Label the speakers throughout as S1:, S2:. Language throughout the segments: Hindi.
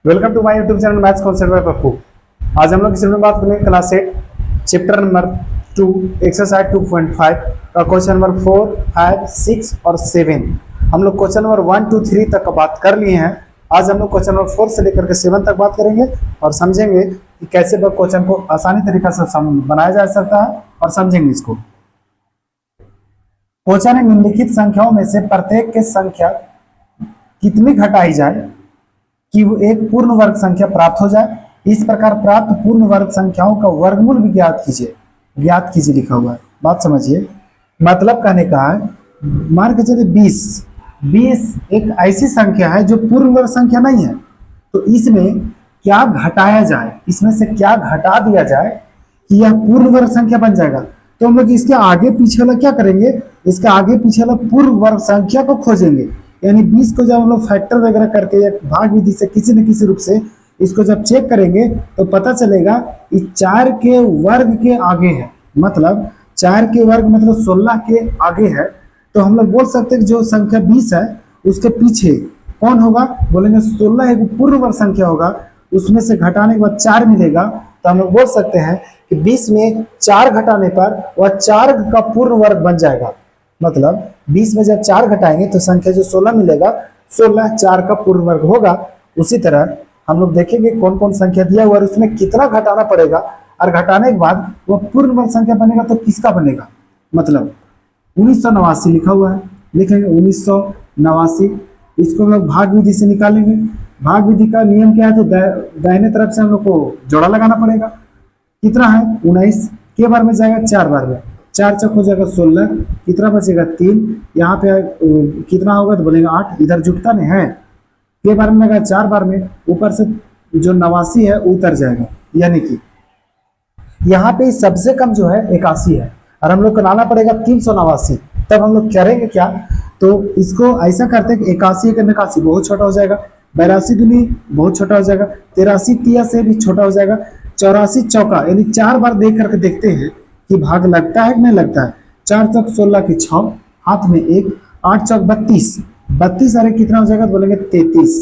S1: Welcome to my YouTube channel maths concept by Pappu. आज हम लोग इस वीडियो में बात करेंगे क्लास 8 चैप्टर नंबर 2 एक्सरसाइज 2.5 का क्वेश्चन नंबर 4, 5, 6 और 7। हम लोग क्वेश्चन नंबर 1, 2, 3 तक का बात कर लिए हैं। आज हम लोग क्वेश्चन नंबर 4 से लेकर के 7 तक बात करेंगे और समझेंगे कि कैसे क्वेश्चन को आसानी तरीके से बनाया जा सकता है और समझेंगे इसको। क्वेश्चन है निम्नलिखित संख्याओं में से प्रत्येक के संख्या कितनी घटाई जाए कि वो एक पूर्ण वर्ग संख्या प्राप्त हो जाए। इस प्रकार प्राप्त पूर्ण वर्ग संख्याओं का वर्गमूल भी ज्ञात कीजिए लिखा हुआ है। बात समझिए, मतलब कहने का है, मान के चलिए 20 एक ऐसी संख्या है जो पूर्ण वर्ग संख्या नहीं है, तो इसमें क्या घटाया जाए, इसमें से क्या घटा दिया जाए कि यह पूर्ण वर्ग संख्या बन जाएगा। तो हम लोग इसके आगे पीछे वाला क्या करेंगे, इसके आगे पीछे वाला पूर्ण वर्ग संख्या को खोजेंगे। यानी 20 को जब हम लोग फैक्टर वगैरह करके या भाग विधि से किसी न किसी रूप से इसको जब चेक करेंगे तो पता चलेगा कि 4 के वर्ग के आगे है, मतलब 4 के वर्ग मतलब 16 के आगे है। तो हम लोग बोल सकते हैं कि जो संख्या 20 है उसके पीछे कौन होगा, बोलेंगे 16 एक पूर्ण वर्ग संख्या होगा, उसमें से घटाने के बाद 4 मिलेगा। तो हम लोग बोल सकते हैं कि 20 में 4 घटाने पर वह 4 का पूर्ण वर्ग बन जाएगा। मतलब 20 में जब 4 घटाएंगे तो संख्या जो 16 मिलेगा, 16 4 का पूर्ण वर्ग होगा। उसी तरह हम लोग देखेंगे कौन कौन संख्या दिया हुआ है और उसमें कितना घटाना पड़ेगा, और घटाने के बाद वो पूर्ण वर्ग संख्या बनेगा तो किसका बनेगा। मतलब 1989 लिखा हुआ है, लिखेंगे 1989। इसको हम लोग भाग विधि से निकालेंगे। भाग विधि का नियम क्या है, तो दाहिने तरफ से हम लोग को जोड़ा लगाना पड़ेगा। कितना है 19 के बार में जाएगा 4 बार में, 4 चौक हो जाएगा 16, कितना बचेगा 3, यहाँ पे कितना होगा तो बोलेंगे 8, इधर जुटता नहीं है, के बार में लगा 4 बार में, ऊपर से जो 89 है उतर जाएगा। यानी कि यहाँ पे सबसे कम जो है 81 है और हम लोग को लाना पड़ेगा 389। तब हम लोग करेंगे क्या, तो इसको ऐसा करते हैं कि 81 के 81 बहुत छोटा हो जाएगा, 82 दूनी बहुत छोटा हो जाएगा, 83 तिया से भी छोटा हो जाएगा, 84 चौका यानी 4 बार देख करके देखते हैं कि भाग लगता है कि नहीं लगता है। 4 चौक 16 की 6, हाथ में 1, 8 चौक 32 अरे कितना हो जाएगा तो बोलेंगे 33।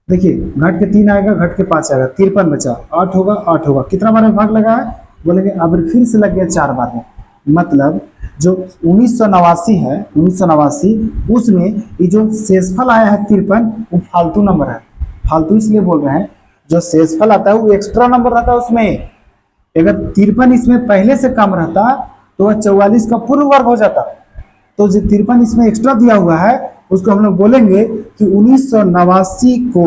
S1: देखिए घट के 3 आएगा, घट के 5 आएगा, 53 बचा, 8 होगा, कितना बार में भाग लगा है बोलेंगे, अब फिर से लग गया 4 बार में। मतलब जो 1989 है, 1989 उसमें ये जो शेषफल आया है 53 वो फालतू नंबर है। फालतू इसलिए बोल रहे हैं, जो शेषफल आता है वो एक्स्ट्रा नंबर रहता है उसमें। अगर 53 इसमें पहले से कम रहता तो वह 44 का पूर्ण वर्ग हो जाता। तो जो 53 इसमें एक्स्ट्रा दिया हुआ है उसको हम लोग बोलेंगे कि 1989 को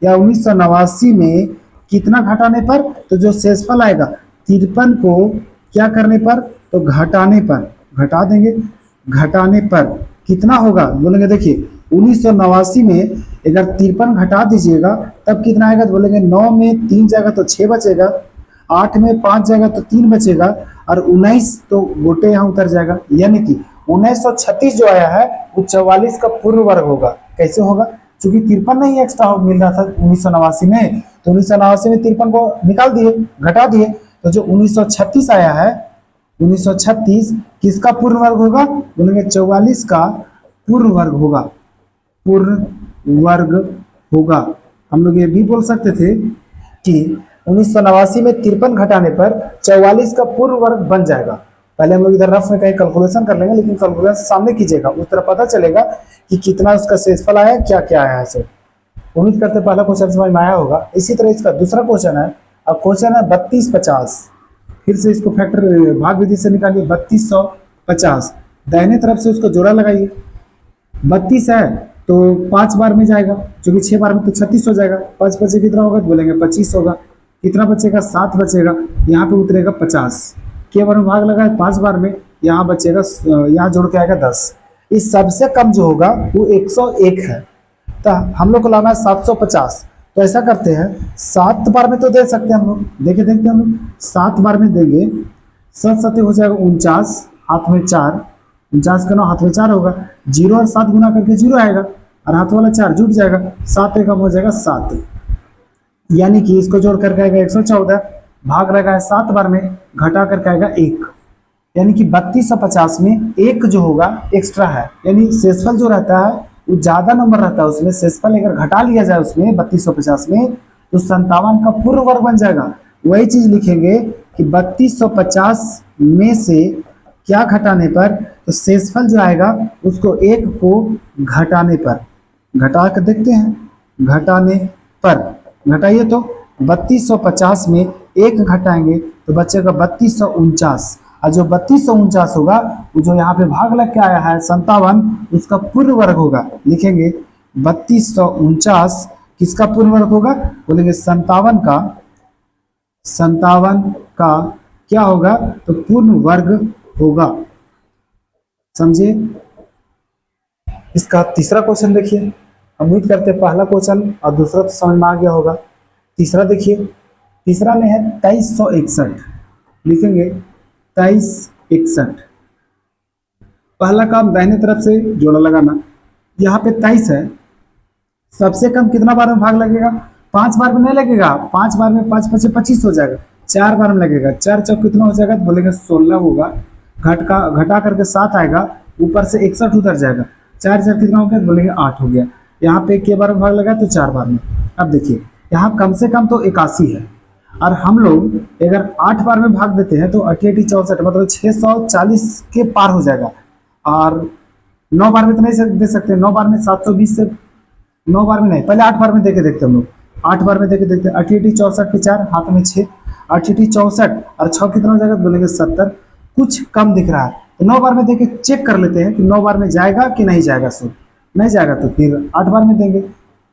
S1: या 1989 में कितना घटाने पर, तो जो शेषफल आएगा 53 को क्या करने पर, तो घटाने पर, घटा देंगे। घटाने पर कितना होगा बोलेंगे, देखिए 1989 में अगर 53 घटा दीजिएगा तब कितना आएगा तो बोलेंगे 9 में 3 जाएगा तो 6 बचेगा, 8 में 5 जाएगा तो 3 बचेगा, और 19 तो गोटे यहाँ उतर जाएगा। यानी कि 1936 जो आया है वो 44 का पूर्ण वर्ग होगा। कैसे होगा, क्योंकि 53 नहीं एक्स्ट्रा मिल रहा था 1989 में, तो 1989 में 53 को निकाल दिए, घटा दिए, तो जो 1936 आया है 1936 किसका पूर्ण वर्ग होगा बोलेंगे 44 का पूर्ण वर्ग होगा, पूर्ण वर्ग होगा। हम लोग ये भी बोल सकते थे कि 1989 में 53 घटाने पर 44 का पूर्ण वर्ग बन जाएगा। पहले हम लोग इधर रफ में कहीं कैलकुलेशन कर लेंगे, लेकिन कैलकुलेशन सामने कीजिएगा, उस तरह पता चलेगा कि कितना उसका शेषफल आया, क्या क्या आया है। सर उम्मीद करते पहला क्वेश्चन समझ में आया होगा। इसी तरह इसका दूसरा क्वेश्चन है, अब क्वेश्चन है 3250। फिर से इसको फैक्टर भाग विधि से निकालिए, 3250 दाहिने तरफ से उसको जोड़ा लगाइए। 32 है तो 5 बार में जाएगा, क्योंकि 6 बार में तो 36 हो जाएगा, 5 बचे कितना होगा तो बोलेंगे 25 होगा, कितना बचेगा 7 बचेगा, यहाँ पे उतरेगा 50, के बार में भाग लगा है 5 बार में, यहाँ बचेगा, यहाँ जोड़ के आएगा 10। इस सबसे कम जो होगा वो 101 है, तो हम लोग को लाना है 750। तो ऐसा करते हैं 7 बार में तो दे सकते हैं हम लोग, देखते हम लोग 7 बार में देंगे, 7 7 हो जाएगा 49, हाथ में 4, 49 का 9 हाथ में 4 होगा, 0 और 7 गुना करके 0 आएगा, और हाथ वाला 4 जुट जाएगा, 7 एकम हो जाएगा 7। यानी कि इसको जोड़ करके आएगा 114, भाग रहेगा है 7 बार में, घटा करके आएगा 1। यानी कि 3250 में 1 जो होगा एक्स्ट्रा है, यानी शेषफल जो रहता है वो ज्यादा नंबर रहता है उसमें, शेषफल अगर घटा लिया जाए उसमें 3250 में तो 57 का पूर्ण वर्ग बन जाएगा। वही चीज लिखेंगे कि 3250 में से क्या घटाने पर, तो शेषफल जो आएगा उसको एक को घटाने पर, घटा कर देखते हैं घटाने पर, घटाइए तो 3250 में एक घटाएंगे तो बचेगा 3249, और जो 3249 होगा वो जो यहाँ पे भाग लग के आया है 57 उसका पूर्ण वर्ग होगा। लिखेंगे 3249 किसका पूर्ण वर्ग होगा, बोलेंगे 57 का क्या होगा, तो पूर्ण वर्ग होगा। समझिए। इसका तीसरा क्वेश्चन देखिए, उम्मीद करते हैं पहला क्वेश्चन और दूसरा तो समझ में आ गया होगा। तीसरा देखिए, तीसरा में है 2361, लिखेंगे 2361। पहला काम दाहिने तरफ से जोड़ा लगाना, यहाँ पे 23 है, सबसे कम कितना बार में भाग लगेगा, 5 बार में नहीं लगेगा, 5 बार में 5 5 25 हो जाएगा, 4 बार में लगेगा, 4 चौक कितना हो जाएगा, तो बोलेंगे 16 होगा, घटा करके 7 आएगा, ऊपर से 61 उतर जाएगा, 4 4 कितना हो गया, तो बोलेंगे 8 हो गया। यहाँ पे के बार में भाग लगा तो 4 बार में। अब देखिए यहाँ कम से कम तो 81 है, और हम लोग अगर 8 बार में भाग देते हैं तो 88 64 मतलब 640 के पार हो जाएगा, और 9 बार में तो नहीं दे सकते, 9 बार में 720 से, 9 बार में नहीं, पहले 8 बार में देके देखते हम लोग, 8 बार में देके देखते हैं, 88 64 के 4 हाथ में 6, 88 64 और 6 कितना हो जाएगा, बोलेंगे 70, कुछ कम दिख रहा है तो 9 बार में देके चेक कर लेते हैं कि 9 बार में जाएगा कि नहीं जाएगा। सो नहीं जाएगा तो फिर 8 बार में देंगे,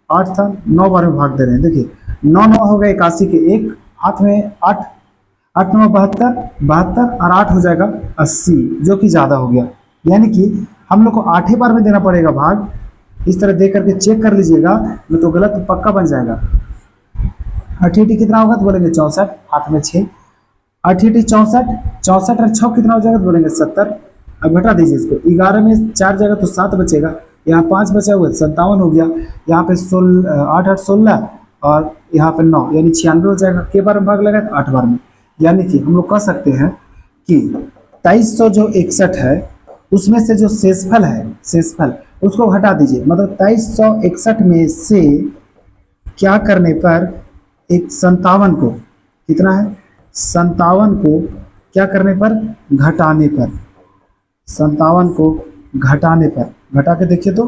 S1: 8 था, 9 बार में भाग दे रहे हैं। देखिए 9 9 हो गए 81 के, एक हाथ में 8, 8 9 72, 72 और 8 हो जाएगा 80, जो कि ज़्यादा हो गया। यानी कि हम लोग को 8 ही बार में देना पड़ेगा भाग, इस तरह दे करके चेक कर लीजिएगा, नहीं तो गलत तो पक्का बन जाएगा। 88 कितना होगा, तो बोलेंगे 64, हाथ में 6, 88 64, 64 और 6 कितना हो जाएगा, तो बोलेंगे 70। अब घटा दीजिए इसको, 11 में 4 जाएगा तो 7 बचेगा, यहाँ 5 बचा हुआ 57 हो गया, यहाँ पे 8 8 16 और यहाँ पे 9 यानी 96 हो जाएगा। के बार में भाग लगा, तो 8 बार में। यानी कि हम लोग कह सकते हैं कि 2361 है उसमें से जो शेषफल है, शेषफल उसको घटा दीजिए, मतलब 2361 में से क्या करने पर, एक 57 को, कितना है 57 को क्या करने पर, घटाने पर, 57 को घटाने पर, घटा के देखिए तो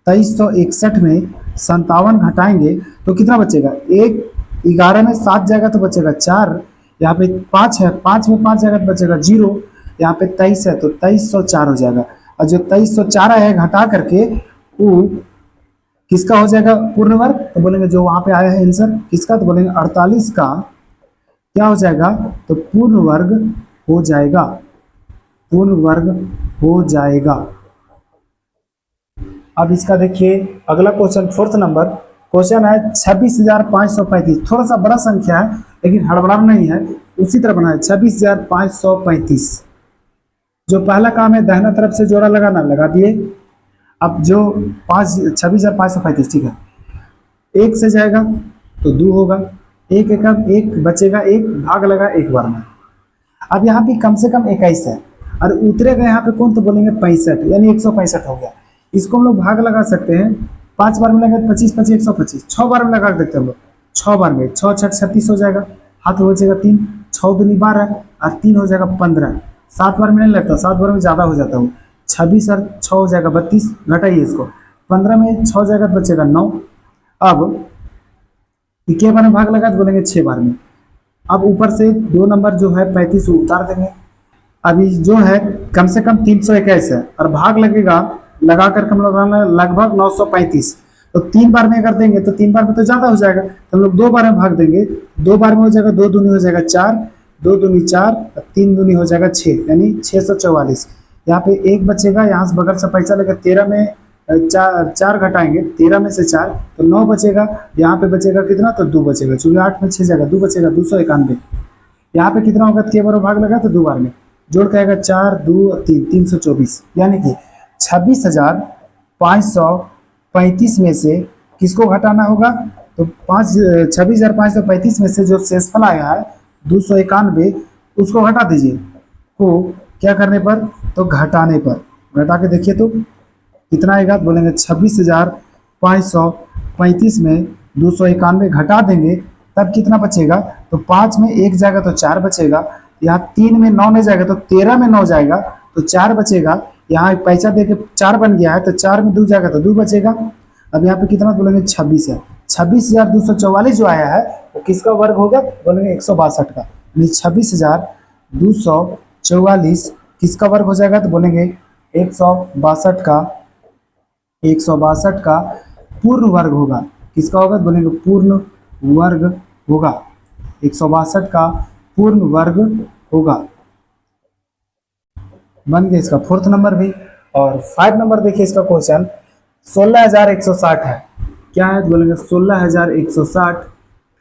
S1: 2361 में 57 घटाएंगे तो कितना बचेगा, एक 11 में 7 जाएगा तो बचेगा 4, यहाँ पे 5 है, 5 में 5 जाएगा तो बचेगा 0, यहाँ पे 23 है तो 2304 हो जाएगा। और जो 2304 आया है घटा करके वो किसका हो जाएगा पूर्ण वर्ग, तो बोलेंगे जो वहां पे आया है आंसर किसका, तो बोलेंगे 48 का क्या हो जाएगा, तो पूर्ण वर्ग हो जाएगा, पूर्ण वर्ग हो जाएगा। अब इसका देखिए अगला क्वेश्चन, 4th नंबर क्वेश्चन है 26,535, थोड़ा सा बड़ा संख्या है लेकिन हड़बड़ाना नहीं है, उसी तरह बना है 26,535। जो पहला काम है दाहिना तरफ से जोड़ा लगाना, लगा दिए। अब जो 26,535 ठीक है, एक से जाएगा तो 2 होगा, एक एकम एक बचेगा, एक भाग लगा एक बार में। अब यहाँ पे कम से कम 21 है और उतरेगा यहाँ पे कौन, तो बोलेंगे 65, यानी 165 हो गया। इसको हम लोग भाग लगा सकते हैं, 5 बार में लगा 25 25 125, 6 बार में लगा देते हैं हम लोग, 6 बार में 6 6 36 हो जाएगा, हाथ में बचेगा 3, 6 दूनी 12 और 3 हो जाएगा 15, 7 बार में नहीं लगता, 7 बार में ज़्यादा हो जाता हूँ, 26 और 6 हो जाएगा 32, घटाइए इसको, 15 में 6 जाएगा तो बचेगा 9। अब के बार में भाग लगा तो बोलेंगे 6 बार में। अब ऊपर से 2 नंबर जो है 35 उतार देंगे। अभी जो है कम से कम 321 है और भाग लगेगा, लगा कर हम लोग लगभग 935, तो 3 बार में अगर देंगे तो 3 बार में तो ज़्यादा हो जाएगा, तो हम लोग 2 बार में भाग देंगे, 2 बार में हो जाएगा, 2 दूनी हो जाएगा 4, 2 दूनी 4, 3 दूनी हो जाएगा 6, यानी 644। यहाँ पे 1 बचेगा, यहाँ से बगल से पैसा लेकर 13 में 4 घटाएंगे, 13 में से 4 तो 9 बचेगा, यहाँ पे बचेगा कितना, तो 2 बचेगा, चूँकि 8 में 6 जाएगा 2 बचेगा 291। यहाँ पे कितना होगा, के बार भाग लगा तो 2 बार में, जोड़ के आएगा 4 2 3 324, यानी कि 26,535 में से किसको घटाना होगा, तो 26,535 में से जो शेषफल आया है 291 उसको घटा दीजिए, को क्या करने पर, तो घटाने पर, घटा के देखिए तो कितना आएगा तो बोलेंगे 26,535 में 291 घटा देंगे तब कितना बचेगा, तो 5 में 1 जाएगा तो 4 बचेगा, यहाँ 3 में 9 नहीं जाएगा तो 13 में 9 जाएगा तो 4 बचेगा, यहाँ पैसा दे के 4 बन गया है तो 4 में 2 जाएगा तो 2 बचेगा। अब यहाँ पे कितना बोलेंगे 26 है, 26,244 जो आया है वो किसका वर्ग होगा, बोलेंगे 162 का, यानी 26,244 किसका वर्ग हो जाएगा, तो बोलेंगे 162 का, 162 का पूर्ण वर्ग होगा। किसका होगा तो बोलेंगे पूर्ण वर्ग होगा, 162 का पूर्ण वर्ग होगा। बन गया इसका 4th नंबर भी। और 5 नंबर देखिए इसका क्वेश्चन 16,160 है। क्या है तो बोलेंगे 16,160,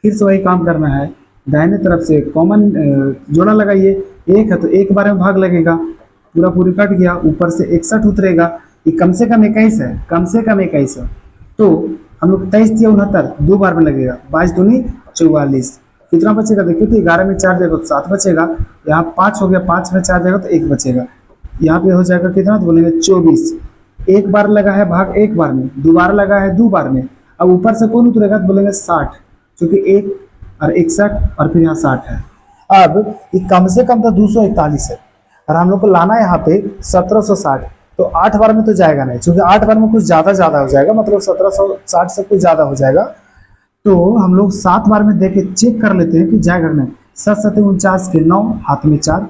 S1: फिर से वही काम करना है, दाहिने तरफ से कॉमन जोड़ा लगाइए, एक है तो एक बार में भाग लगेगा, पूरा पूरी कट गया, ऊपर से 61 उतरेगा, ये कम से कम 21 है, कम से कम 21 है, तो हम लोग 23 दिया 69 2 बार में लगेगा, 22 दूनी 44, कितना बचेगा देखिए, तो 11 में 4 देगा तो 7 बचेगा, यहाँ 5 हो गया, 5 में 4 देगा तो 1 बचेगा, यहाँ पे हो जाएगा कितना तो बोलेंगे 24, एक बार लगा है भाग एक बार में, दोबारा लगा है 2 बार में, अब ऊपर से कौन उतरेगा तो बोलेंगे 60, क्योंकि 1 और 61 और फिर यहाँ 60 है। अब ये कम से कम तो 241 है और हम लोग को लाना है यहाँ पे 1760, तो 8 बार में तो जाएगा नहीं, क्योंकि 8 बार में कुछ ज़्यादा हो जाएगा, मतलब 1760 से कुछ ज़्यादा हो जाएगा, तो हम लोग 7 बार में देके चेक कर लेते हैं कि जाएगा नहीं। 7 7 49 के 9, हाथ में 4,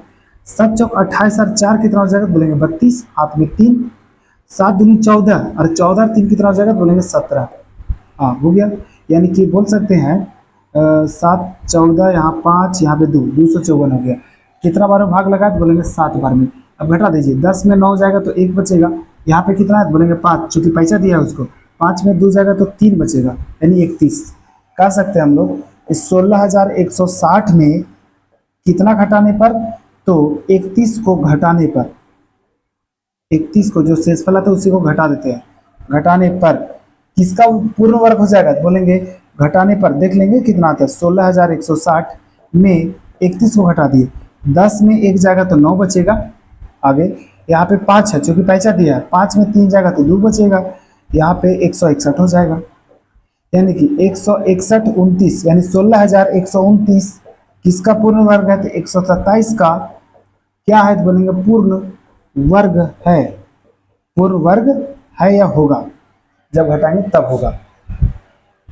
S1: 7 चौक 28 और 4 कितना हो जाएगा बोलेंगे 32, हाथ में 3, 7 दूनी 14 और 14 और 3 कितना हो जाएगा बोलेंगे 17। हाँ हो गया, यानी कि बोल सकते हैं 7 14 यहाँ 5 यहाँ पे 2, 254 हो गया। कितना बार में भाग लगा तो बोलेंगे 7 बार में। अब घटा दीजिए, 10 में 9 जाएगा तो 1 बचेगा, यहाँ पे कितना है बोलेंगे 5, चूंकि पैसा दिया है उसको, 5 में 2 जाएगा तो 3 बचेगा, यानी 31। कह सकते हैं हम लोग इस 16,160 में कितना घटाने पर, तो 31 को घटाने पर, 31 को जो शेषफल आता है उसी को घटा देते हैं, घटाने पर किसका पूर्ण वर्ग हो जाएगा तो बोलेंगे घटाने पर देख लेंगे कितना आता है, 16,160 में 31 को घटा दिए, 10 में 1 जाएगा तो 9 बचेगा, आगे यहाँ पे 5 है क्योंकि पैसा दिया है, 5 में 3 जाएगा तो 2 बचेगा, यहाँ पे 161 हो जाएगा, यानी कि 161 29, यानी 16,129 किसका पूर्ण वर्ग है, तो 127 का क्या है तो बोलेंगे पूर्ण वर्ग है, पूर्ण वर्ग है या होगा, जब घटाएंगे तब होगा।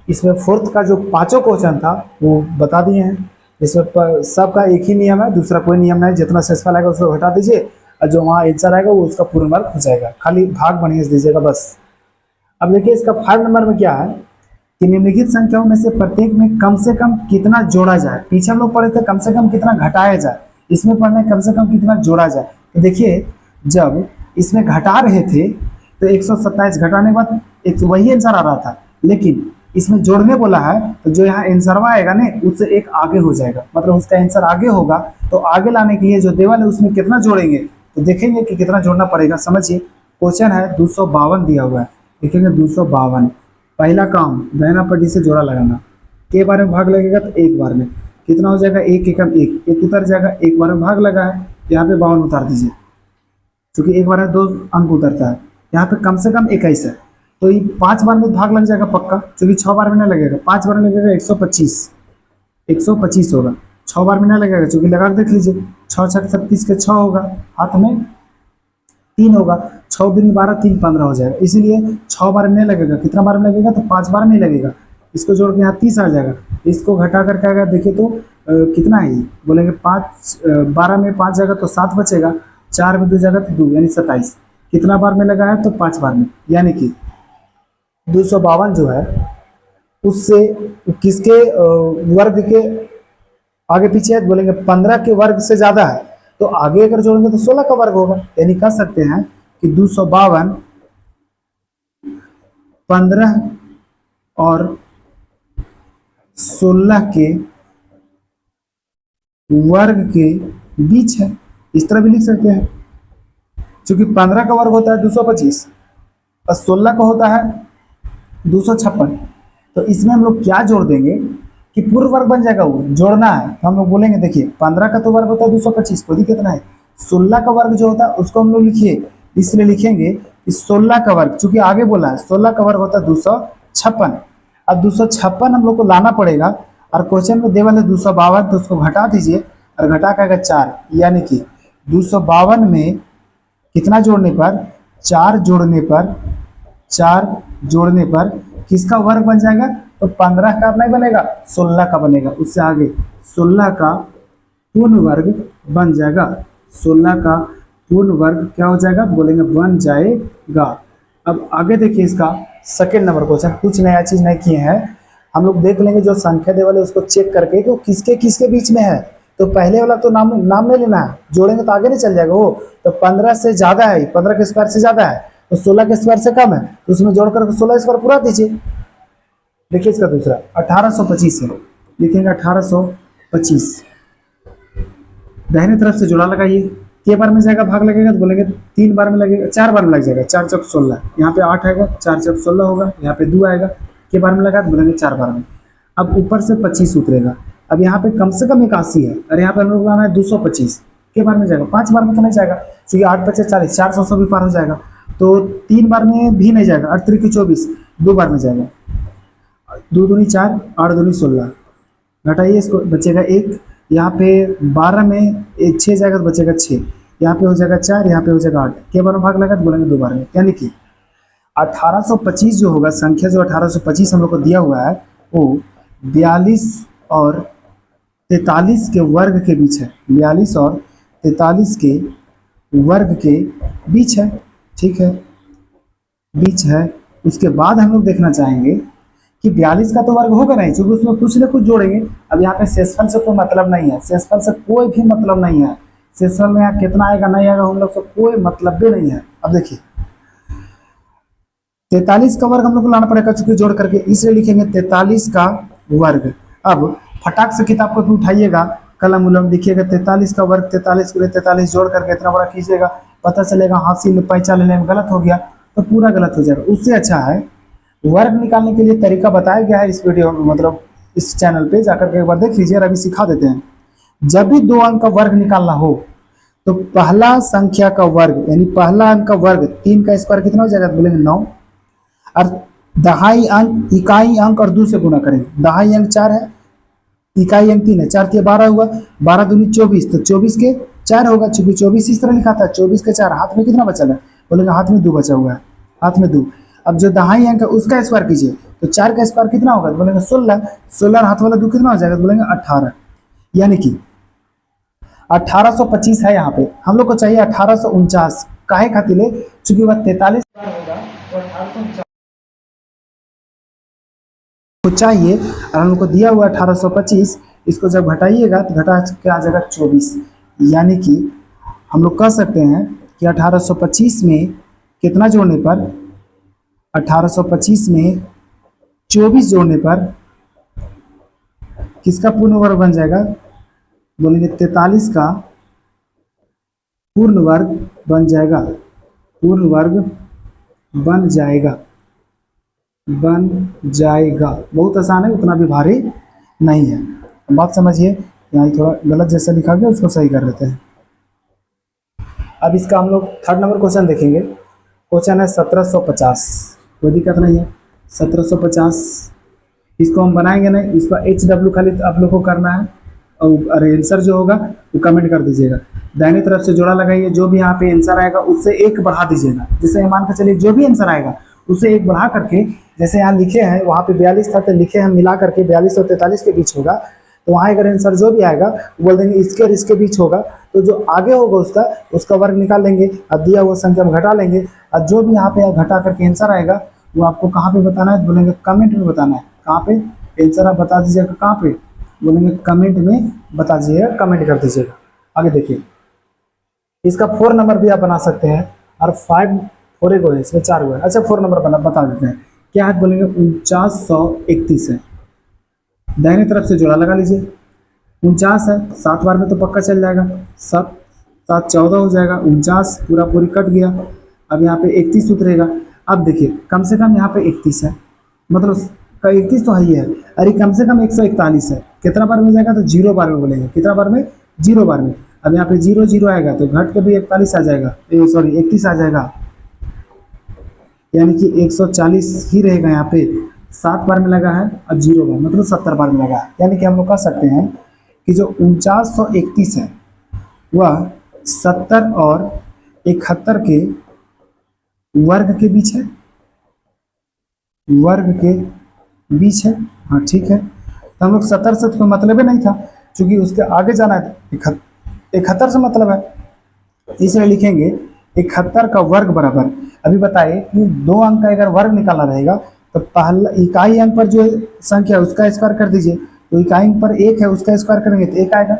S1: इसमें 4th का जो 5वां क्वेश्चन था वो बता दिए हैं, इसमें सबका एक ही नियम है, दूसरा कोई नियम नहीं, जितना शेषफल आएगा उसको घटा दीजिए और जो वहाँ आंसर आएगा वो उसका पूर्ण वर्ग हो जाएगा, खाली भाग बढ़िया से दीजिएगा बस। अब देखिए इसका 5 नंबर में क्या है कि निम्नलिखित संख्याओं में से प्रत्येक में कम से कम कितना जोड़ा जाए। पीछे हम लोग पढ़े थे कम से कम कितना घटाया जाए, इसमें पढ़ना है कम से कम कितना जोड़ा जाए। तो देखिए जब इसमें घटा रहे थे तो 127 घटाने के बाद एक वही आंसर आ रहा था, लेकिन इसमें जोड़ने बोला है तो जो यहाँ आंसर आएगा ना उससे एक आगे हो जाएगा, मतलब उसका आंसर आगे होगा, तो आगे लाने के लिए जो देवल है उसमें कितना जोड़ेंगे तो देखेंगे कि कितना जोड़ना पड़ेगा। समझिए क्वेश्चन है 252 दिया हुआ है, देखेंगे 252, पहला काम दाहिना पट्टी से जोड़ा लगाना, के बार में भाग लगेगा तो एक बार में कितना हो जाएगा, एक एकम एक, एक उतर जाएगा, एक बार में भाग लगा है, यहाँ पे 52 उतार दीजिए, क्योंकि एक बार में 2 अंक उतरता है, यहाँ पे कम से कम 21 है, तो ये 5 बार में भाग लग जाएगा पक्का, क्योंकि 6 बार में नहीं लगेगा, 5 बार में लगेगा 125, 125 होगा, 6 बार में नहीं लगेगा, क्योंकि लगा देख लीजिए 6 6 36 के 6 होगा, हाथ में 3 होगा, 6 दूनी 12 3 15 हो जाएगा, इसीलिए 6 बार में नहीं लगेगा, कितना बार में लगेगा तो 5 बार में ही लगेगा, इसको जोड़ के यहाँ 30 आ जाएगा, इसको घटा करके अगर देखिए तो कितना है बोलेंगे 5 12 में 5 जाएगा तो 7 बचेगा, 4 में 2 जाएगा तो 2, यानी 27, कितना बार में लगा है तो 5 बार में, यानी कि 252 जो है उससे किसके वर्ग के आगे पीछे है बोलेंगे 15 के वर्ग से ज्यादा है, तो आगे अगर जोड़ेंगे तो 16 का वर्ग होगा, यानी कह सकते हैं कि 252 15 और 16 के वर्ग के बीच है, इस तरह भी लिख सकते हैं, क्योंकि 15 का वर्ग होता है 225 और 16 का होता है 256, तो इसमें हम लोग क्या जोड़ देंगे कि पूर्ण वर्ग बन जाएगा, वो जोड़ना है तो हम लोग बोलेंगे देखिए 15 का तो वर्ग होता है 225, कोई दिक्कत नहीं है, 16 का वर्ग जो होता है उसको हम लोग लिखिए, इसलिए लिखेंगे इस 16 का वर्ग, चूंकि आगे बोला है 16 का वर्ग होता है 256। अब 256 हम लोग को लाना पड़ेगा, और क्वेश्चन में दे वाले 252, तो उसको घटा दीजिए और घटा के आएगा 4, यानी कि 252 में कितना जोड़ने पर, 4 जोड़ने पर, 4 जोड़ने पर किसका वर्ग बन जाएगा, तो 15 का नहीं बनेगा, 16 का बनेगा। उससे आगे 16 का पूर्ण वर्ग बन जाएगा, 16 का पूर्ण वर्ग क्या हो जाएगा, बोलेंगे बन जाएगा। अब आगे देखिए इसका सेकेंड नंबर क्वेश्चन, कुछ नया चीज नहीं किए हैं हम लोग, देख लेंगे जो संख्या दे वाले उसको चेक करके कि वो किसके किसके बीच में है। तो पहले वाला तो नाम नहीं लेना है, जोड़ेंगे तो आगे नहीं चल जाएगा वो। तो 15 से ज्यादा है, 15 के स्क्वायर से ज्यादा है, तो 16 के स्क्वायर से कम है, तो उसमें जोड़कर 16 स्क्वायर पूरा दीजिए। देखिए इसका दूसरा 1825 है, लिखेंगे 1825, दाहिने तरफ से जोड़ा लगाइए, के बार में जाएगा भाग लगेगा, तो बोलेंगे 3 बार में लगेगा, 4 बार में लग जाएगा, 4 चौक 16, यहाँ पे 8 आएगा, 4 चौक 16 होगा, यहाँ पे 2 आएगा, के बार में लगा तो बोलेंगे 4 बार में। अब ऊपर से 25 उतरेगा, अब यहाँ पे कम से कम 81 है, और यहाँ पे हम लोग लाना है 225, के बार में जाएगा, 5 बार में तो नहीं जाएगा, क्योंकि 8 25 40, 400 भी पार हो जाएगा, तो 3 बार में भी नहीं जाएगा, 8 3 24, 2 बार में जाएगा, 2 दूनी 4, 8 दूनी 16, घटाइए इसको, बचेगा 1, यहाँ पे 12 में 6 जाएगा तो बचेगा 6, यहाँ पे हो जाएगा 4, यहाँ पे हो जाएगा 8, के बार में भाग लगा तो बोलेंगे 2 बार में, यानी कि 1825 जो होगा, संख्या जो 1825 हम लोग को दिया हुआ है वो 42 और 43 के वर्ग के बीच है, 42 और 43 के वर्ग के बीच है, ठीक है, बीच है। उसके बाद हम लोग देखना चाहेंगे कि 42 का तो वर्ग होगा नहीं, क्योंकि उसमें कुछ न कुछ जोड़ेंगे। अब यहाँ पे शेषफल से कोई मतलब नहीं है, शेषफल से कोई भी मतलब नहीं है, शेषफल में यहाँ कितना आएगा नहीं आएगा हम लोग से कोई मतलब भी नहीं है। अब देखिए 43 का वर्ग हम लोग को लाना पड़ेगा, चूंकि जोड़ करके, इसलिए लिखेंगे 43 का वर्ग। अब फटाक से किताब को भी उठाइएगा, कलम उलम लिखिएगा, 43 का वर्ग, 43 को 43 जोड़ करके इतना बड़ा कीजिएगा, पता चलेगा हाथी में पैंचा लेने में गलत हो गया तो पूरा गलत हो जाएगा। उससे अच्छा है वर्ग निकालने के लिए तरीका बताया गया है इस वीडियो में, मतलब इस चैनल पे जाकर के एक बार देख लीजिए, अभी सिखा देते हैं। जब भी 2 अंक का वर्ग निकालना हो तो पहला संख्या का वर्ग, यानी पहला अंक का वर्ग, 3 का स्क्वायर कितना हो जाएगा, बोलेंगे 9, और दहाई अंक, इकाई अंक और 2 से गुना करेंगे, दहाई अंक 4 है, इकाई अंक 3 है, 4 के 12 हुआ, 12 दूनी 24, तो 24 के 4 होगा, चूंकि 24 इस तरह लिखा था, 24 के 4, हाथ में कितना बचा है, बोलेंगे हाथ में 2 बचा हुआ है, हाथ में 2। अब जो दहाई अंक है उसका स्क्वायर कीजिए, तो 4 का स्क्वायर कितना होगा, बोलेंगे 16, 16 हाथ वाला 2 कितना हो जाएगा, बोलेंगे 18, यानी कि 1825 है। यहाँ पे हम लोग को चाहिए 1849, काहे खातिर ले, चूंकि वह 43 होगा तो 1849 को चाहिए, और हम लोग को दिया हुआ 1825, इसको जब घटाइएगा तो घटा के आ जाएगा 24, यानी कि हम लोग कह सकते हैं कि 1825 में कितना जोड़ने पर, 1825 में 24 जोड़ने पर किसका पूर्ण वर्ग बन जाएगा, बोलेंगे 43 का पूर्ण वर्ग बन जाएगा, पूर्ण वर्ग बन जाएगा, बन जाएगा। बहुत आसान है, उतना भी भारी नहीं है। बात समझिए, यहाँ थोड़ा गलत जैसा लिखा गया उसको सही कर लेते हैं। अब इसका हम लोग थर्ड नंबर क्वेश्चन देखेंगे। क्वेश्चन है 1750, कोई दिक्कत नहीं है, 1750 इसको हम बनाएंगे नहीं, इसका HW खाली आप लोग को करना है, और आंसर जो होगा वो कमेंट कर दीजिएगा। दाहिने तरफ से जोड़ा लगाइए, जो भी यहाँ पे आंसर आएगा उससे 1 बढ़ा दीजिएगा। जैसे मान के चलिए जो भी आंसर आएगा उससे 1 बढ़ा करके, जैसे यहाँ लिखे हैं वहाँ पे 42 था तो लिखे हैं मिला करके 42 और 43 के बीच होगा, तो वहाँ अगर आंसर जो भी आएगा बोल देंगे इसके और इसके बीच होगा, तो जो आगे होगा उसका वर्ग निकाल लेंगे, और दिया हुआ संख्या में घटा लेंगे, और जो भी यहाँ पे घटा करके आंसर आएगा वो आपको कहाँ पे बताना है, बोलेंगे कमेंट में बताना है। कहाँ पे आंसर आप बता दीजिएगा, कहाँ पे बोलेंगे कमेंट में बता दीजिएगा, कमेंट कर दीजिएगा। आगे देखिए इसका 4 नंबर भी आप बना सकते हैं, और 5 4 गो है, इसमें 4 गो है। अच्छा 4 नंबर बता देते हैं, क्या है, बोलेंगे 4931 है। दाहिने तरफ से जोड़ा लगा लीजिए, 49 है, 7 बार में तो पक्का चल जाएगा, 7 7 14 हो जाएगा, 49 पूरा पूरी कट गया। अब यहाँ पे 31 उतरेगा। अब देखिए कम से कम यहाँ पे 31 है, मतलब 31 तो है ही है, अरे कम से कम 141 है, कितना बार में जाएगा, तो 0 बार में बोलेंगे, कितना बार में, 0 बार में। अब यहाँ पे 0 0 आएगा तो घट के भी 41 आ जाएगा, सॉरी 31 आ जाएगा, यानी कि 140 ही रहेगा यहाँ पे, 7 बार में लगा है, अब 0 बार मतलब 70 बार में लगा है। यानी कि हम लोग कह सकते हैं कि जो 4931 है वह 70 और 71 के वर्ग के बीच है, वर्ग के बीच है। हाँ ठीक है, तो हम लोग 70 से तो मतलब ही नहीं था, क्योंकि उसके आगे जाना है, 71 से मतलब है, इसलिए लिखेंगे 71 का वर्ग बराबर। अभी बताइए कि 2 अंक का अगर वर्ग निकालना रहेगा तो पहला इकाई अंक पर जो संख्या है उसका स्क्वायर कर दीजिए, तो इकाई अंक पर 1 है उसका स्क्वायर करेंगे तो 1 आएगा।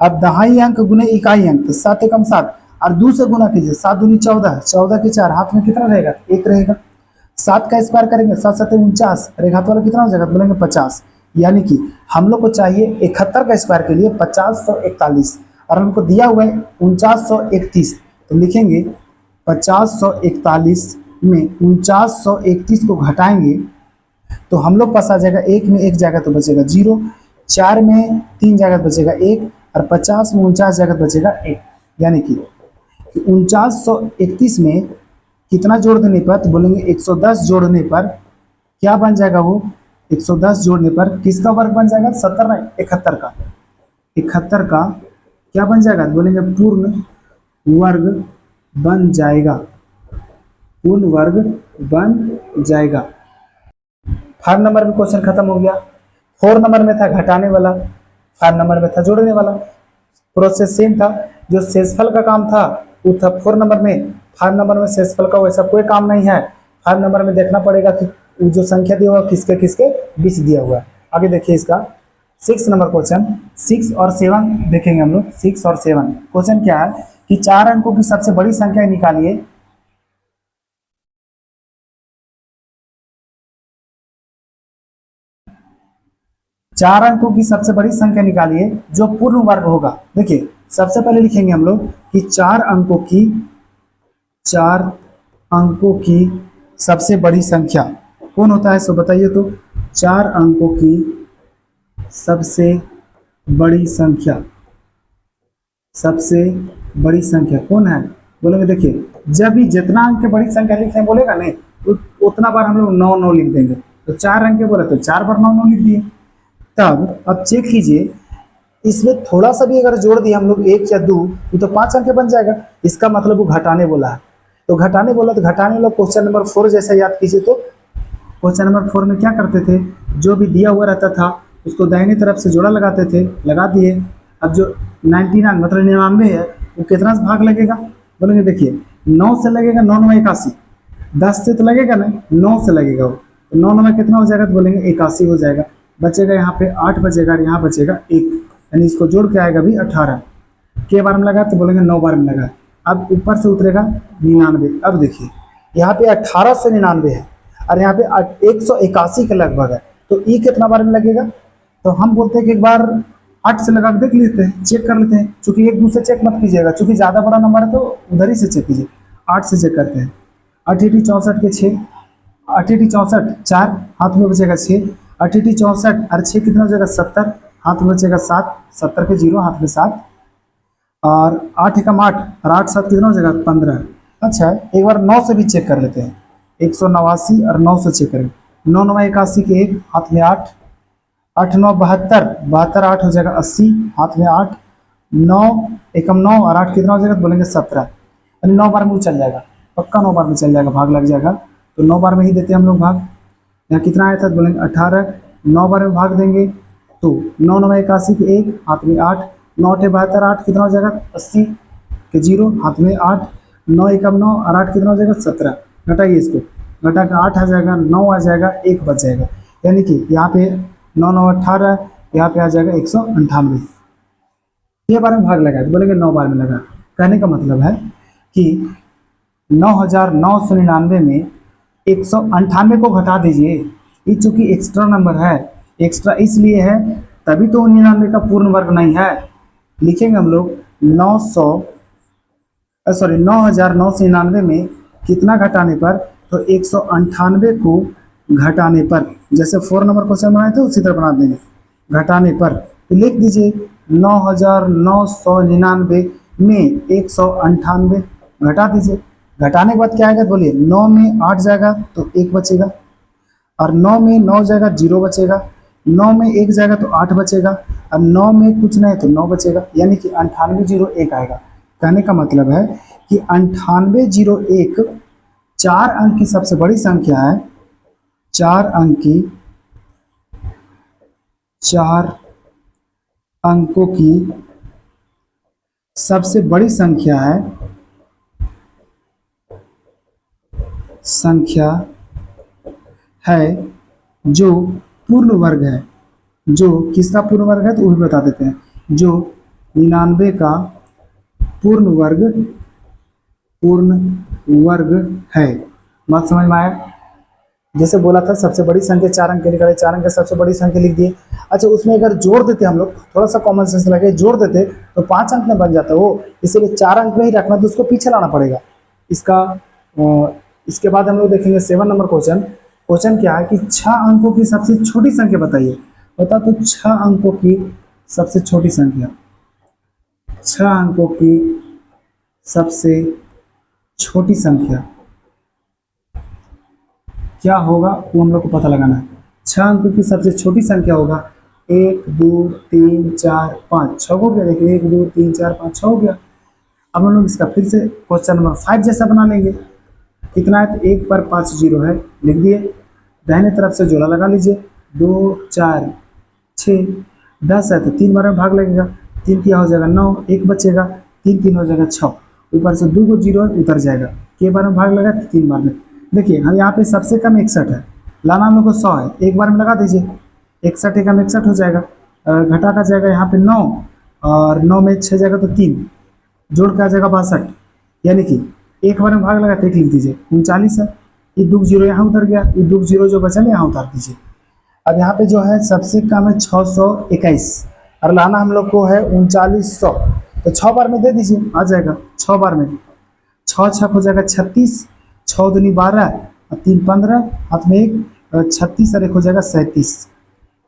S1: अब दहाई अंक गुने इकाई अंक, तो 7 एकम 7 और 2 से गुना कीजिए, 7 दूनी 14, 14 के 4, हाथ में कितना रहेगा 1 रहेगा। 7 का स्क्वायर करेंगे, 7 7 49, अरे हाथ वाला कितना हो जाएगा, बोलेंगे 50। यानी कि हम लोग को चाहिए 71 का स्क्वायर के लिए 5041, और हमको दिया हुआ है 4931, तो लिखेंगे 5041 में 4931 को घटाएंगे तो हम लोग पास आ जाएगा, 1 में 1 जाएगा तो बचेगा 0, 4 में 3 जाएगा तो बचेगा 1, और 50 में 49 जाएगा तो बचेगा 1। यानी कि 4931 में कितना जोड़ देने पर, तो बोलेंगे 110 जोड़ने पर क्या बन जाएगा, वो 110 जोड़ने पर किसका वर्ग बन जाएगा, 70 नहीं 71 का, 71 का क्या बन जाएगा, बोलेंगे पूर्ण वर्ग बन जाएगा, पूर्ण वर्ग बन जाएगा। 5 नंबर में क्वेश्चन खत्म हो गया। 4 नंबर में था घटाने वाला, 5 नंबर में था जोड़ने वाला, प्रोसेस सेम था। जो शेषफल का काम था वो था 4 नंबर में, 5 नंबर में शेषफल का वैसा कोई काम नहीं है। 5 नंबर में देखना पड़ेगा कि वो जो संख्या दिया हुआ किसके किसके बीच दिया हुआ है। आगे देखिए इसका 6 नंबर क्वेश्चन, 6 और 7 देखेंगे हम लोग। 6 और 7 क्वेश्चन क्या है कि 4 अंकों की सबसे बड़ी संख्या निकालिए। चार अंकों की सबसे बड़ी संख्या निकालिए जो पूर्ण वर्ग होगा। देखिए सबसे पहले लिखेंगे हम लोग कि 4 अंकों की सबसे बड़ी संख्या कौन होता है, सो बताइए तो। 4 अंकों की सबसे बड़ी संख्या, सबसे बड़ी संख्या कौन है, बोलेंगे देखिए जब भी जितना अंक की बड़ी संख्या लिखते हैं बोलेगा नहीं, उतना बार हम लोग 9 9 लिख देंगे। तो 4 अंक के बोले तो 4 बार 9 9 लिख दिए। तब अब चेक कीजिए, इसमें थोड़ा सा भी अगर जोड़ दिया हम लोग 1 या 2 तो 5 अंक बन जाएगा। इसका मतलब वो घटाने बोला है, तो घटाने बोला तो घटाने वाला क्वेश्चन नंबर 4 जैसा याद कीजिए। तो क्वेश्चन नंबर 4 में क्या करते थे, जो भी दिया हुआ रहता था उसको दाहिनी तरफ से जोड़ा लगाते थे, लगा दिए। अब जो 99 मतलब 99 है वो कितना से भाग लगेगा, बोलेंगे देखिए 9 से लगेगा, 9 9 81, 10 से तो लगेगा नहीं, 9 से लगेगा वो, तो 9 9 में कितना हो जाएगा, तो बोलेंगे 81 हो जाएगा। बचेगा यहाँ पे 8 बचेगा और यहाँ बचेगा 1, यानी इसको जोड़ के आएगा भी 18। के बार में लगा तो बोलेंगे 9 बार में लगा। अब ऊपर से उतरेगा 99। अब देखिए यहाँ पे 1899 है और यहाँ पे 181 के लगभग है, तो ई कितना बार में लगेगा, तो हम बोलते हैं कि एक बार 8 से लगा के देख लेते हैं, चेक कर लेते हैं। चूंकि एक दूसरे चेक मत कीजिएगा, चूंकि ज़्यादा बड़ा नंबर है तो उधर ही से चेक कीजिए। 8 से चेक करते हैं, 8 8 64 के 6, 8 8 64 4, हाथ में बचेगा 6, 8 8 64 और 6 कितना हो जाएगा 70, हाथ में बचेगा 7, 70 के 0 हाथ में 7, और 8 एकम 8 और 8 7 कितना हो जाएगा 15। अच्छा एक बार 9 से भी चेक कर लेते हैं, 189 और 9 से चेक करें, 9 9 81 के 1, हाथ में 8, 8 9 72, 72 8 हो जाएगा 80, हाथ में 8, 9 एकम 9 और 8 कितना हो जाएगा, तो बोलेंगे 17, यानी 9 बार में वो चल जाएगा, पक्का 9 बार में चल जाएगा, भाग लग जाएगा। तो 9 बार में ही देते हैं हम लोग भाग। यहाँ कितना आया था, तो बोलेंगे 18, 9 बार में भाग देंगे तो 9 9 81 के 1, हाथ में 8, 9 8 72 8 कितना हो जाएगा 80 के 0, हाथ में 8, 9 एकम 9 और 8 कितना हो जाएगा 17। घटाइए इसको, घटा के 8 आ जाएगा, 9 आ जाएगा, 1 बच जाएगा, यानी कि यहाँ पे 9 9 18, यहाँ पे आ जाएगा 198। ये बार में भाग लगाए तो बोलेंगे 9 बार में लगा। कहने का मतलब है कि 9999 में 198 को घटा दीजिए, ये चूंकि एक्स्ट्रा नंबर है, एक्स्ट्रा इसलिए है तभी तो 99 का पूर्ण वर्ग नहीं है। लिखेंगे हम लोग 9999 में कितना घटाने पर, तो 198 को घटाने पर, जैसे 4 नंबर क्वेश्चन बनाए थे उसी तरह बना देंगे, घटाने पर। तो लिख दीजिए 9999 में 198 घटा दीजिए, घटाने के बाद क्या आएगा बोलिए, 9 में 8 जाएगा तो 1 बचेगा, और 9 में 9 जाएगा 0 बचेगा, 9 में 1 जाएगा तो 8 बचेगा, और 9 में कुछ नहीं तो 9 बचेगा, यानी कि 9801 आएगा। कहने का मतलब है कि 9801 4 अंक की सबसे बड़ी संख्या है, 4 अंकों की सबसे बड़ी संख्या है जो पूर्ण वर्ग है। जो किसका पूर्ण वर्ग है तो वो भी बता देते हैं, जो 99 का पूर्ण वर्ग है। बात समझ में आया? जैसे बोला था सबसे बड़ी संख्या 4 अंक की निकाले, 4 अंक सबसे बड़ी संख्या लिख दिए। अच्छा, उसमें अगर जोड़ देते हम लोग, थोड़ा सा कॉमन सेंस लगे, जोड़ देते तो 5 अंक में बन जाता वो, इसलिए 4 अंक में ही रखना, तो उसको पीछे लाना पड़ेगा इसका। इसके बाद हम लोग देखेंगे 7 नंबर क्वेश्चन। क्वेश्चन क्या है कि 6 अंकों की सबसे छोटी संख्या बताइए। बता तो 6 अंकों की सबसे छोटी संख्या, 6 अंकों की सबसे छोटी संख्या क्या होगा वो हम लोग को पता लगाना है। 6 अंकों की सबसे छोटी संख्या होगा 1 2 3 4 5 6 हो गया। देखिए 1 2 3 4 5 6 हो गया। अब हम लोग इसका फिर से क्वेश्चन नंबर 5 जैसा बना लेंगे। कितना है तो 1 पर 5 जीरो है, लिख दिए। दाहिने तरफ से जोड़ा लगा लीजिए, 2 4 6 10 है तो 3 बार में भाग लगेगा, 3 किया हो जाएगा 9, 1 बचेगा, 3 3 हो जाएगा 6, ऊपर से 2 को जीरो उतर जाएगा, के बार में भाग लगा तो 3 बार में। देखिए हम यहाँ पे सबसे कम 61 है, लाना हम लोग को 100 है, एक बार में लगा दीजिए, 61 एकम 61 हो जाएगा। घटा का जाएगा यहाँ पे 9, और 9 में 6 जाएगा तो 3, जोड़ का आ जाएगा 62, यानी कि एक बार में भाग लगा तो 1 लिख दीजिए, 39 है। ये 2 जीरो यहाँ उतर गया, ये 2 जीरो जो बचा यहाँ उतार दीजिए। अब यहाँ पे जो है सबसे कम है 621, और लाना हम लोग को है 3900, तो 6 बार में दे दीजिए, आ जाएगा 6 बार में। 6 छक हो जाएगा 36, 6 दूनी 12 और 3 15, हाथ में 1, 36 और 1 हो जाएगा 37,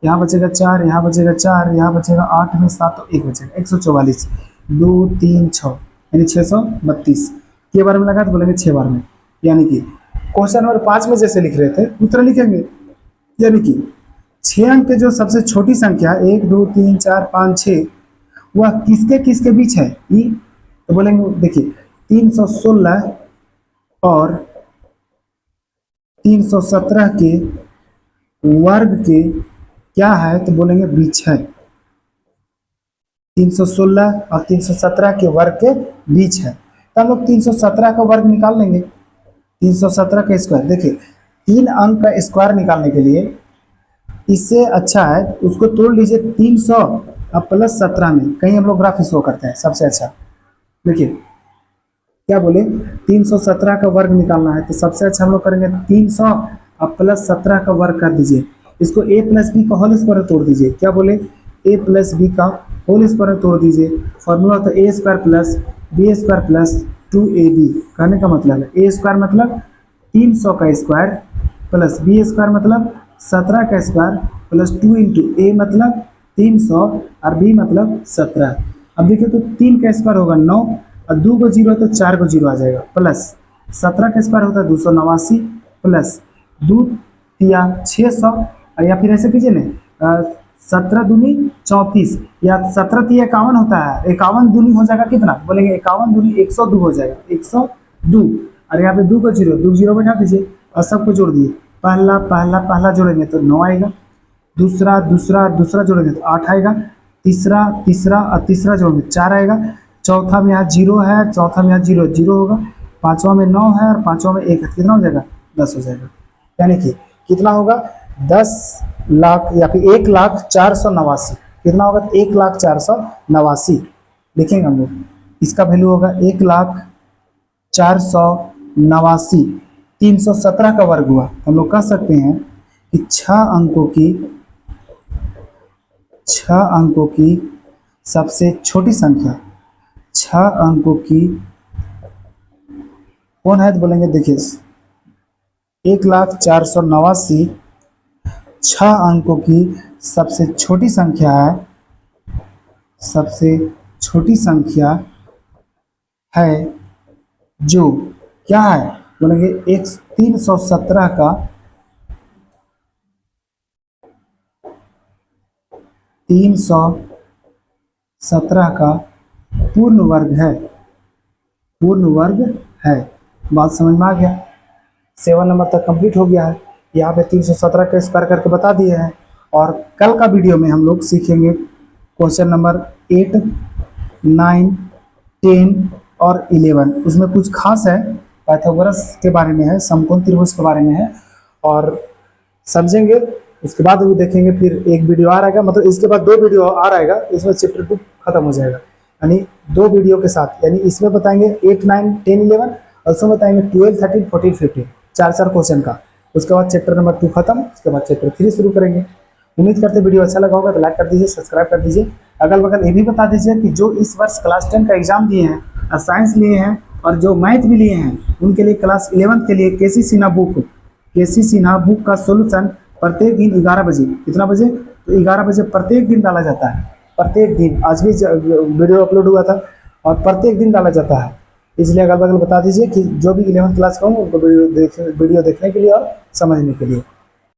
S1: यहाँ बचेगा 4, यहाँ बचेगा 4, यहाँ बचेगा 8 में 7 तो 1 बचेगा 144, 2 3 6 यानी 632 के बार में लगा तो बोलेंगे 6 बार में। यानी कि क्वेश्चन नंबर 5 में जैसे लिख रहे थे उत्तर लिखेंगे, यानी कि 6 अंक के जो सबसे छोटी संख्या 1 2 3 4 5 6 वह किसके किसके बीच है, ई तो बोलेंगे देखिए 316 और 317 के वर्ग के क्या है तो बोलेंगे बीच है। 316 और 317 के वर्ग के बीच है, तो हम लोग 317 का वर्ग निकाल लेंगे। 317 का स्क्वायर, देखिए 3 अंक का स्क्वायर निकालने के लिए इससे अच्छा है उसको तोड़ लीजिए 300 और प्लस 17 में, कहीं हम लोग ग्राफ शो करते हैं सबसे अच्छा। देखिए क्या बोले 317 का वर्ग निकालना है तो सबसे अच्छा हम लोग करेंगे 300 और प्लस 17 का वर्ग कर दीजिए, इसको a प्लस बी का होल स्क्वायर तोड़ दीजिए। क्या बोले a प्लस बी का होल स्क्वायर तोड़ दीजिए, फॉर्मूला होता है a square plus b square plus 2ab। कहने का मतलब है a स्क्वायर मतलब 300 का स्क्वायर प्लस बी स्क्वायर मतलब 17 का स्क्वायर प्लस 2 इंटू ए मतलब 300 और बी मतलब 17। अब देखिए तो 3 का स्क्वायर होगा 9 और 2 को जीरो है तो 4 को जीरो आ जाएगा, प्लस 17 का स्क्वायर होता है 289 प्लस 2 तिया 600, या फिर ऐसे कीजिए ना 17 दूनी 34 या 17 तिया 51 होता है, 51 दूनी हो जाएगा कितना बोलेंगे 51 दूनी 102 हो जाएगा, 102। और यहाँ पे 2 को जीरो 2 जीरो बैठा दीजिए और सबको जोड़ दिए, पहला पहला पहला जोड़ेंगे तो 9 आएगा, दूसरा दूसरा दूसरा जोड़ेंगे तो 8 आएगा, तीसरा तीसरा और तीसरा जोड़ेंगे 4 आएगा, चौथा में यहाँ 0 है, चौथा में यहाँ 0 0 होगा, पांचवा में 9 है और पांचवा में 1 है, कितना हो जाएगा 10 हो जाएगा। यानी कि कितना होगा 10 लाख या फिर 1,04,89, कितना होगा 1,04,89 लिखेंगे हम लोग, इसका वैल्यू होगा 1,04,89। 317 का वर्ग हुआ, हम लोग कह सकते हैं कि 6 अंकों की सबसे छोटी संख्या, 6 अंकों की कौन है तो बोलेंगे देखिए 1,04,89 6 अंकों की सबसे छोटी संख्या है, सबसे छोटी संख्या है जो क्या है, बोलेंगे एक 317 का 317 का पूर्ण वर्ग है, पूर्ण वर्ग है। बात समझ में आ गया। 7 नंबर तक कंप्लीट हो गया है। यहाँ पे 317 का स्क्वायर करके बता दिए हैं। और कल का वीडियो में हम लोग सीखेंगे क्वेश्चन नंबर 8, 9, 10 और 11। उसमें कुछ खास है, पाइथागोरस के बारे में है, समकोण त्रिभुज के बारे में है और समझेंगे। उसके बाद वो देखेंगे, फिर एक वीडियो आ रहेगा, मतलब इसके बाद 2 वीडियो आ रहेगा, इसमें चैप्टर 2 खत्म हो जाएगा। यानी 2 वीडियो के साथ, यानी इसमें बताएंगे 8, 9, 10, 11 और उसमें बताएंगे 12, 13, 14, 15, 4 क्वेश्चन का। उसके बाद चैप्टर नंबर 2 खत्म, उसके बाद चैप्टर 3 शुरू करेंगे। उम्मीद करते वीडियो अच्छा लगा होगा तो लाइक कर दीजिए, सब्सक्राइब कर दीजिए। अगल बगल ये भी बता दीजिए कि जो इस वर्ष क्लास 10 का एग्जाम दिए हैं, साइंस लिए हैं और जो मैथ भी लिए हैं, उनके लिए क्लास 11 के लिए केसी सिन्हा बुक का सोल्यूशन प्रत्येक दिन 11 बजे, कितना बजे, तो 11 बजे प्रत्येक दिन डाला जाता है। प्रत्येक दिन, आज भी वीडियो अपलोड हुआ था और प्रत्येक दिन डाला जाता है। इसलिए अगल बगल बता दीजिए कि जो भी 11th क्लास का हूँ उनको वीडियो देखने के लिए और समझने के लिए।